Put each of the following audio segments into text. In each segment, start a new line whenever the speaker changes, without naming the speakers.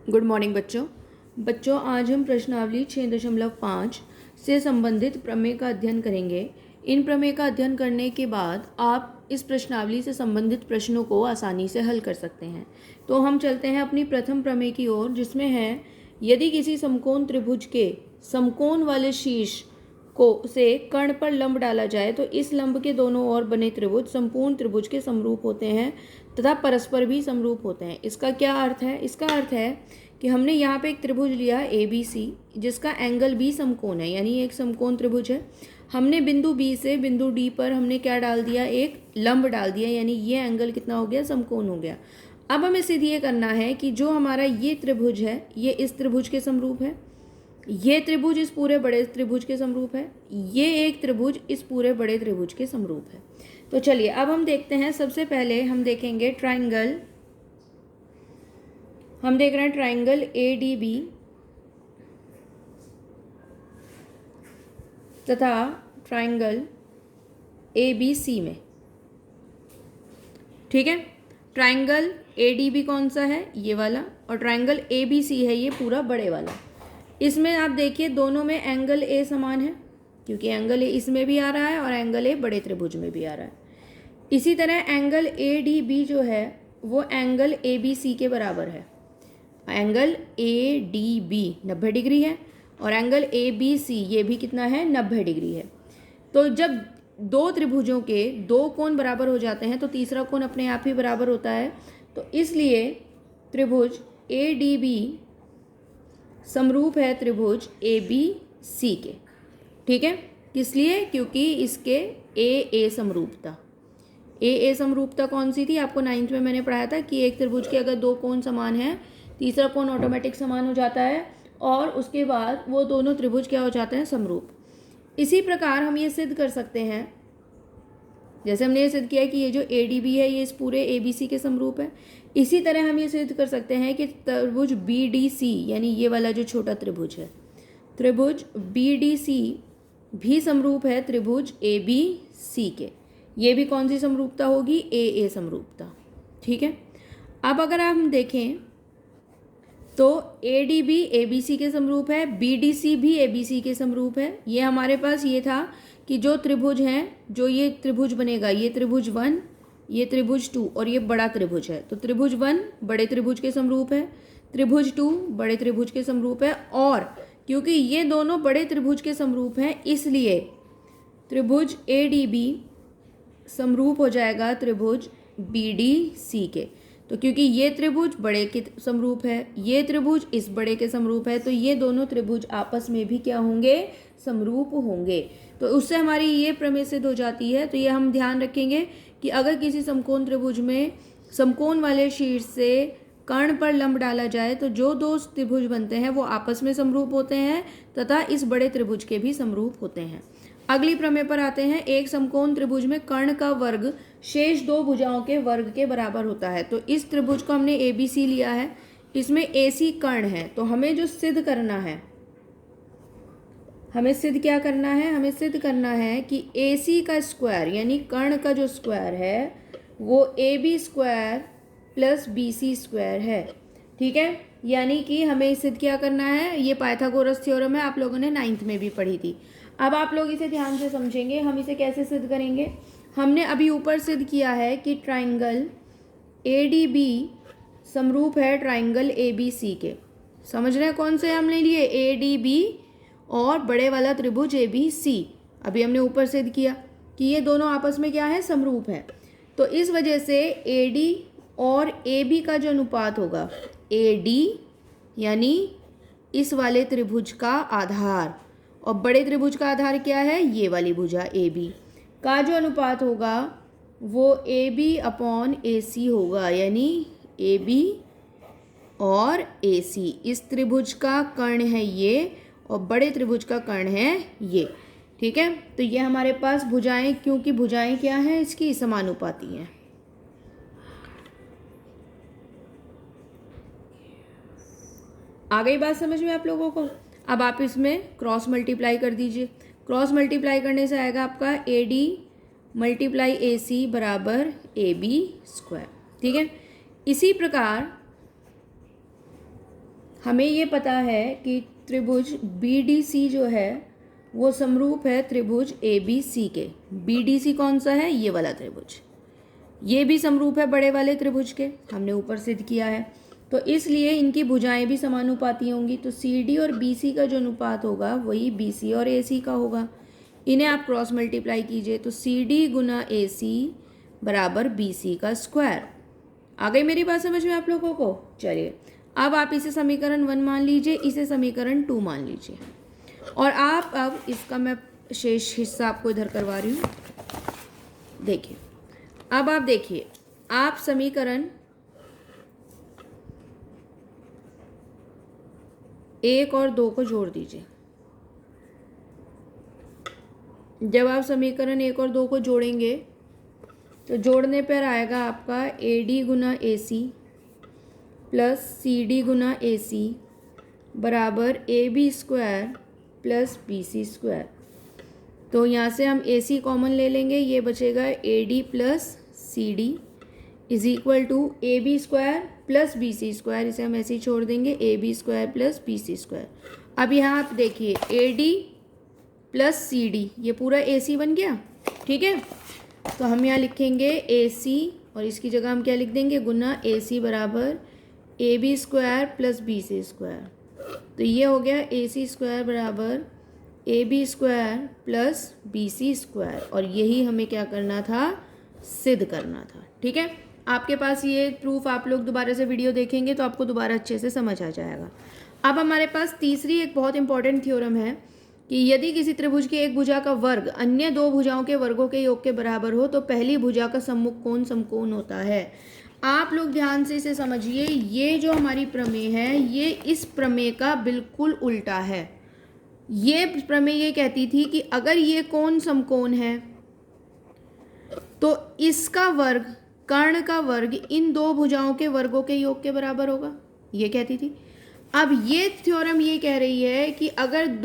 Good morning बच्चों आज हम प्रश्नावली 6.5 से संबंधित प्रमेय का अध्ययन करेंगे। इन प्रमेय का अध्ययन करने के बाद आप इस प्रश्नावली से संबंधित प्रश्नों को आसानी से हल कर सकते हैं। तो हम चलते हैं अपनी प्रथम प्रमेय की ओर, जिसमें है यदि किसी समकोण त्रिभुज के समकोण वाले शीर्ष को से कर्ण पर लंब डाला जाए तो इस लंब के दोनों ओर बने त्रिभुज संपूर्ण त्रिभुज के समरूप होते हैं तथा परस्पर भी समरूप होते हैं। इसका क्या अर्थ है? इसका अर्थ है कि हमने यहाँ पे एक त्रिभुज लिया ABC, जिसका एंगल भी समकोण है, यानी एक समकोण त्रिभुज है। हमने बिंदु B से बिंदु D पर हमने क्या डाल दिया? एक लंब डाल दिया, यानी ये एंगल कितना हो गया? समकोण हो गया। अब हमें सिद्ध ये करना है कि जो हमारा ये त्रिभुज है ये इस त्रिभुज के समरूप है, ये त्रिभुज इस पूरे बड़े त्रिभुज के समरूप है, ये एक त्रिभुज इस पूरे बड़े त्रिभुज के समरूप है। तो चलिए अब हम देखते हैं। सबसे पहले हम देखेंगे ट्राइंगल, हम देख रहे हैं ट्राइंगल ADB तथा ट्राइंगल ABC में। ठीक है, ट्राइंगल ADB कौन सा है? ये वाला, और ट्राइंगल ABC है ये पूरा बड़े वाला। इसमें आप देखिए दोनों में एंगल A समान है, क्योंकि एंगल A इसमें भी आ रहा है और एंगल A बड़े त्रिभुज में भी आ रहा है। इसी तरह एंगल ADB जो है वो एंगल ABC के बराबर है। एंगल ADB 90 डिग्री है और एंगल ABC ये भी कितना है? 90 डिग्री है। तो जब दो त्रिभुजों के दो कोण बराबर हो जाते हैं तो तीसरा कोण अपने आप ही बराबर होता है। तो इसलिए त्रिभुज ADB समरूप है त्रिभुज ABC के। ठीक है, किस लिए? क्योंकि इसके AA समरूपता, AA समरूपता कौन सी थी? आपको 9th में मैंने पढ़ाया था कि एक त्रिभुज के अगर दो कोण समान हैं, तीसरा कोण ऑटोमेटिक समान हो जाता है और उसके बाद वो दोनों त्रिभुज क्या हो जाते हैं? समरूप। इसी प्रकार हम ये सिद्ध कर सकते हैं, जैसे हमने ये सिद्ध किया कि ये जो ADB है ये इस पूरे ABC के समरूप है। इसी तरह हम ये सिद्ध कर सकते हैं कि त्रिभुज BDC, यानी ये वाला जो छोटा त्रिभुज है, त्रिभुज BDC भी समरूप है त्रिभुज ABC के। ये भी कौन सी समरूपता होगी? AA समरूपता। ठीक है, अब अगर हम देखें तो ADB ABC के समरूप है, BDC भी ABC के समरूप है। ये हमारे पास ये था कि जो त्रिभुज हैं, जो ये त्रिभुज बनेगा, ये त्रिभुज 1, ये त्रिभुज 2 और ये बड़ा त्रिभुज है। तो त्रिभुज 1 बड़े त्रिभुज के समरूप है, त्रिभुज 2 बड़े त्रिभुज के समरूप है, और क्योंकि ये दोनों बड़े त्रिभुज के समरूप हैं इसलिए त्रिभुज ADB समरूप हो जाएगा त्रिभुज BDC के। तो क्योंकि ये त्रिभुज बड़े के समरूप है, ये त्रिभुज इस बड़े के समरूप है, तो ये दोनों त्रिभुज आपस में भी क्या होंगे? समरूप होंगे। तो उससे हमारी ये प्रमेय सिद्ध हो जाती है। तो ये हम ध्यान रखेंगे कि अगर किसी समकोण त्रिभुज में समकोण वाले शीर्ष से कर्ण पर लंब डाला जाए तो जो दो त्रिभुज बनते हैं वो आपस में समरूप होते हैं तथा इस बड़े त्रिभुज के भी समरूप होते हैं। अगली प्रमेय पर आते हैं। एक समकोण त्रिभुज में कर्ण का वर्ग शेष दो भुजाओं के वर्ग के बराबर होता है। तो इस त्रिभुज को हमने ABC लिया है, इसमें AC कर्ण है। तो हमें जो सिद्ध करना है, हमें सिद्ध क्या करना है? हमें सिद्ध करना है कि AC का स्क्वायर, यानी कर्ण का जो स्क्वायर है वो AB square plus BC square है। ठीक है, यानी कि हमें सिद्ध क्या करना है? ये पाइथागोरस थ्योरम है, आप लोगों ने 9th में भी पढ़ी थी। अब आप लोग इसे ध्यान से समझेंगे। हम इसे कैसे सिद्ध करेंगे? हमने अभी ऊपर सिद्ध किया है कि ट्राइंगल ADB समरूप है ट्राइंगल ABC के। समझ रहे हैं कौन से हमने लिए? ADB और बड़े वाला त्रिभुज ABC। अभी हमने ऊपर सिद्ध किया कि ये दोनों आपस में क्या है? समरूप है। तो इस वजह से AD और AB का जो अनुपात होगा, AD यानी इस वाले त्रिभुज का आधार और बड़े त्रिभुज का आधार क्या है? ये वाली भुजा AB का जो अनुपात होगा वो AB अपॉन AC होगा, यानी AB और AC इस त्रिभुज का कर्ण है ये और बड़े त्रिभुज का कर्ण है ये। ठीक है, तो ये हमारे पास भुजाएं, क्योंकि भुजाएं क्या हैं? इसकी समानुपाती हैं। आ गई बात समझ में आप लोगों को? अब आप इसमें क्रॉस मल्टीप्लाई कर दीजिए। क्रॉस मल्टीप्लाई करने से आएगा आपका AD मल्टीप्लाई AC बराबर AB स्क्वायर। ठीक है, इसी प्रकार हमें ये पता है कि त्रिभुज BDC जो है वो समरूप है त्रिभुज ABC के। BDC कौन सा है? ये वाला त्रिभुज। ये भी समरूप है बड़े वाले त्रिभुज के, हमने ऊपर सिद्ध किया है। तो इसलिए इनकी भुजाएं भी समानुपाती होंगी। तो CD और BC का जो अनुपात होगा वही BC और AC का होगा। इन्हें आप क्रॉस मल्टीप्लाई कीजिए तो CD गुना AC बराबर BC का स्क्वायर। आ गई मेरी बात समझ में आप लोगों को? चलिए अब आप इसे समीकरण 1 मान लीजिए, इसे समीकरण 2 मान लीजिए, और आप अब इसका मैं शेष हिस्सा आपको इधर करवा रही हूँ। देखिए अब आप देखिए, आप समीकरण 1 और 2 को जोड़ दीजिए। जब आप समीकरण 1 और 2 को जोड़ेंगे तो जोड़ने पर आएगा आपका AD गुना AC प्लस CD गुना AC बराबर AB square plus BC square. तो यहाँ से हम AC कॉमन ले लेंगे, ये बचेगा AD plus CD is equal to AB square plus BC square. इसे हम ऐसे ही छोड़ देंगे, AB square plus BC square. अब यहाँ आप देखिए AD प्लस CD, ये पूरा AC बन गया, ठीक है। तो हम यहाँ लिखेंगे AC और इसकी जगह हम क्या लिख देंगे, गुना AC बराबर AB square plus BC square. तो ये हो गया AC स्क्वायर बराबर AB square plus BC square, और यही हमें क्या करना था, सिद्ध करना था, ठीक है। आपके पास ये प्रूफ आप लोग दोबारा से वीडियो देखेंगे तो आपको दोबारा अच्छे से समझ आ जाएगा। अब हमारे पास तीसरी एक बहुत इंपॉर्टेंट थ्योरम है कि यदि किसी त्रिभुज की एक भुजा का वर्ग अन्य दो भुजाओं के वर्गों के योग के बराबर हो तो पहली भुजा का सम्मुख कोण समकोण होता है। आप लोग ध्यान से इसे समझिए, ये जो हमारी प्रमेय है ये इस प्रमेय का बिल्कुल उल्टा है। ये प्रमेय ये कहती थी कि अगर ये कोण समकोण है तो इसका वर्ग, कर्ण का वर्ग, इन दो भुजाओं के वर्गों के योग के बराबर होगा, ये कहती थी। अब ये थ्योरम ये कह रही है कि अगर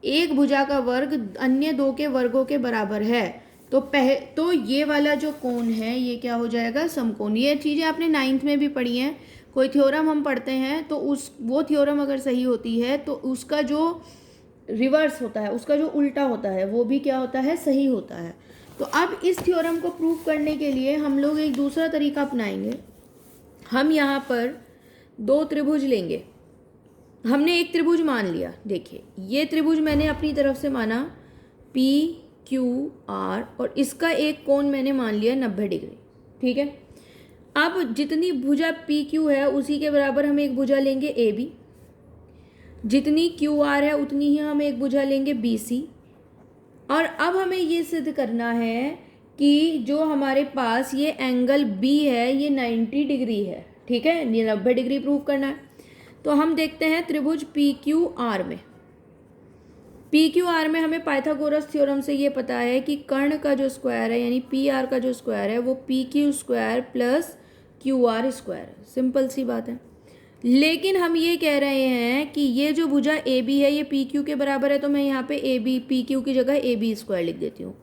एक भुजा का वर्ग अन्य दो के वर्गों के बराबर है तो ये वाला जो कोण है ये क्या हो जाएगा, समकोण। ये चीज़ें आपने 9th में भी पढ़ी हैं। कोई थ्योरम हम पढ़ते हैं तो वो थ्योरम अगर सही होती है तो उसका जो रिवर्स होता है, उसका जो उल्टा होता है, वो भी क्या होता है, सही होता है। तो अब इस थ्योरम को प्रूव करने के लिए हम लोग एक दूसरा तरीका अपनाएंगे। हम यहाँ पर दो त्रिभुज लेंगे। हमने एक त्रिभुज मान लिया, देखिए ये त्रिभुज मैंने अपनी तरफ से माना PQR, और इसका एक कोण मैंने मान लिया 90 डिग्री, ठीक है। अब जितनी भुजा PQ है उसी के बराबर हम एक भुजा लेंगे AB, जितनी QR है उतनी ही हम एक भुजा लेंगे BC, और अब हमें ये सिद्ध करना है कि जो हमारे पास ये एंगल B है ये 90 डिग्री है, ठीक है, ये 90 डिग्री प्रूव करना है। तो हम देखते हैं त्रिभुज PQR में। PQR में हमें पाइथागोरस थ्योरम से ये पता है कि कर्ण का जो स्क्वायर है यानी PR का जो स्क्वायर है वो PQ square plus QR square है। सिंपल सी बात है। लेकिन हम ये कह रहे हैं कि ये जो भुजा AB है ये PQ के बराबर है, तो मैं यहाँ पे PQ की जगह AB स्क्वायर लिख देती हूँ।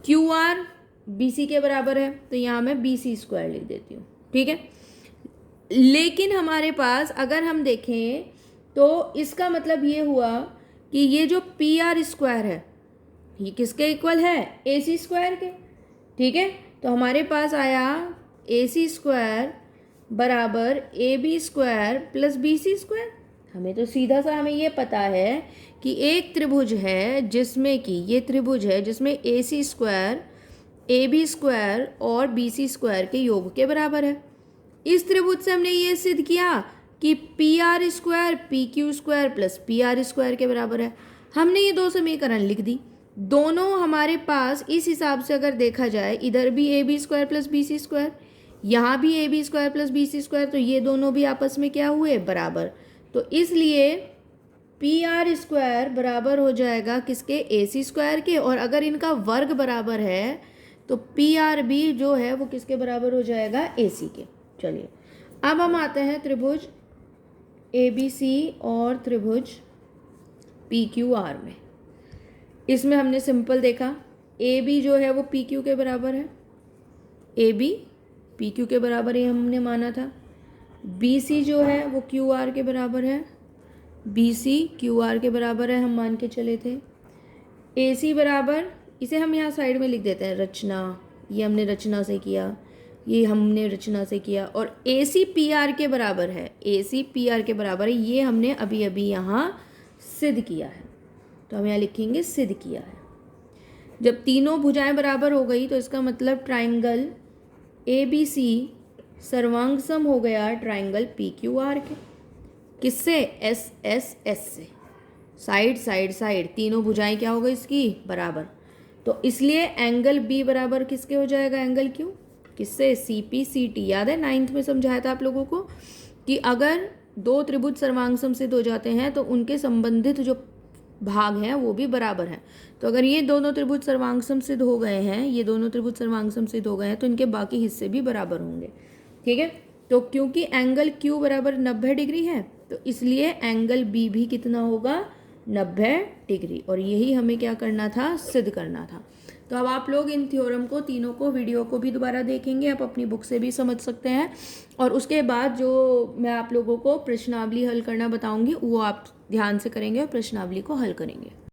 QR BC के बराबर है तो यहाँ मैं BC स्क्वायर लिख देती हूँ, ठीक है। लेकिन हमारे पास अगर हम देखें तो इसका मतलब ये हुआ कि ये जो PR स्क्वायर है ये किसके इक्वल है, AC स्क्वायर के, ठीक है। तो हमारे पास आया AC स्क्वायर बराबर AB square plus BC square. हमें तो सीधा सा हमें ये पता है कि एक त्रिभुज है जिसमें कि ये त्रिभुज है जिसमें AC स्क्वायर, AB स्क्वायर और BC स्क्वायर के योग के बराबर है। इस त्रिभुज से हमने ये सिद्ध किया कि PR square PQ square plus PR square के बराबर है। हमने ये दो समीकरण लिख दी। दोनों हमारे पास इस हिसाब से अगर देखा जाए, इधर भी AB square plus BC square, यहाँ भी AB square plus BC square, तो ये दोनों भी आपस में क्या हुए, बराबर। तो इसलिए PR स्क्वायर बराबर हो जाएगा किसके, AC स्क्वायर के, और अगर इनका वर्ग बराबर है तो PR भी जो है वो किसके बराबर हो जाएगा, AC के। चलिए अब हम आते हैं त्रिभुज ABC और त्रिभुज PQR में। इसमें हमने सिंपल देखा AB जो है वो PQ के बराबर है, AB PQ के बराबर ही हमने माना था। बी सी जो है वो क्यू आर के बराबर है, बी सी क्यू आर के बराबर है, हम मान के चले थे। ए सी बराबर, इसे हम यहाँ साइड में लिख देते हैं रचना, ये हमने रचना से किया, ये हमने रचना से किया। और ए सी पी आर के बराबर है, ए सी पी आर के बराबर है, ये हमने अभी अभी यहाँ सिद्ध किया है, तो हम यहाँ लिखेंगे सिद्ध किया है। जब तीनों भुजाएं बराबर हो गई तो इसका मतलब ट्राइंगल ए बी सी सर्वांग सम हो गया ट्राइंगल पी क्यू आर के। किससे? एस एस एस से, साइड साइड साइड, तीनों भुजाएं क्या हो गई इसकी? बराबर। तो इसलिए एंगल बी बराबर किसके हो जाएगा? Angle Q. किससे? C P C T. याद है 9th में समझाया था आप लोगों को कि अगर दो त्रिभुज सर्वांग सम सिद्ध हो जाते हैं तो उनके संबंधित जो भाग हैं वो भी बराबर हैं। तो अगर ये दोनों त्रिभुज सर्वांग सम सिद्ध हो गए हैं, ये दोनों त्रिभुज सर्वांग सम सिद्ध हो गए हैं, तो इनके बाकी हिस्से भी बराबर होंगे। ठीक है, तो क्योंकि एंगल क्यू बराबर 90 डिग्री है तो इसलिए एंगल बी भी कितना होगा? 90 डिग्री। और यही हमें क्या करना था? सिद्ध करना था। तो अब आप लोग इन थ्योरम को, तीनों को, वीडियो को भी दोबारा देखेंगे, आप अपनी बुक से भी समझ सकते हैं। और उसके बाद जो मैं आप लोगों को प्रश्नावली हल करना बताऊंगी वो आप ध्यान से करेंगे और प्रश्नावली को हल करेंगे।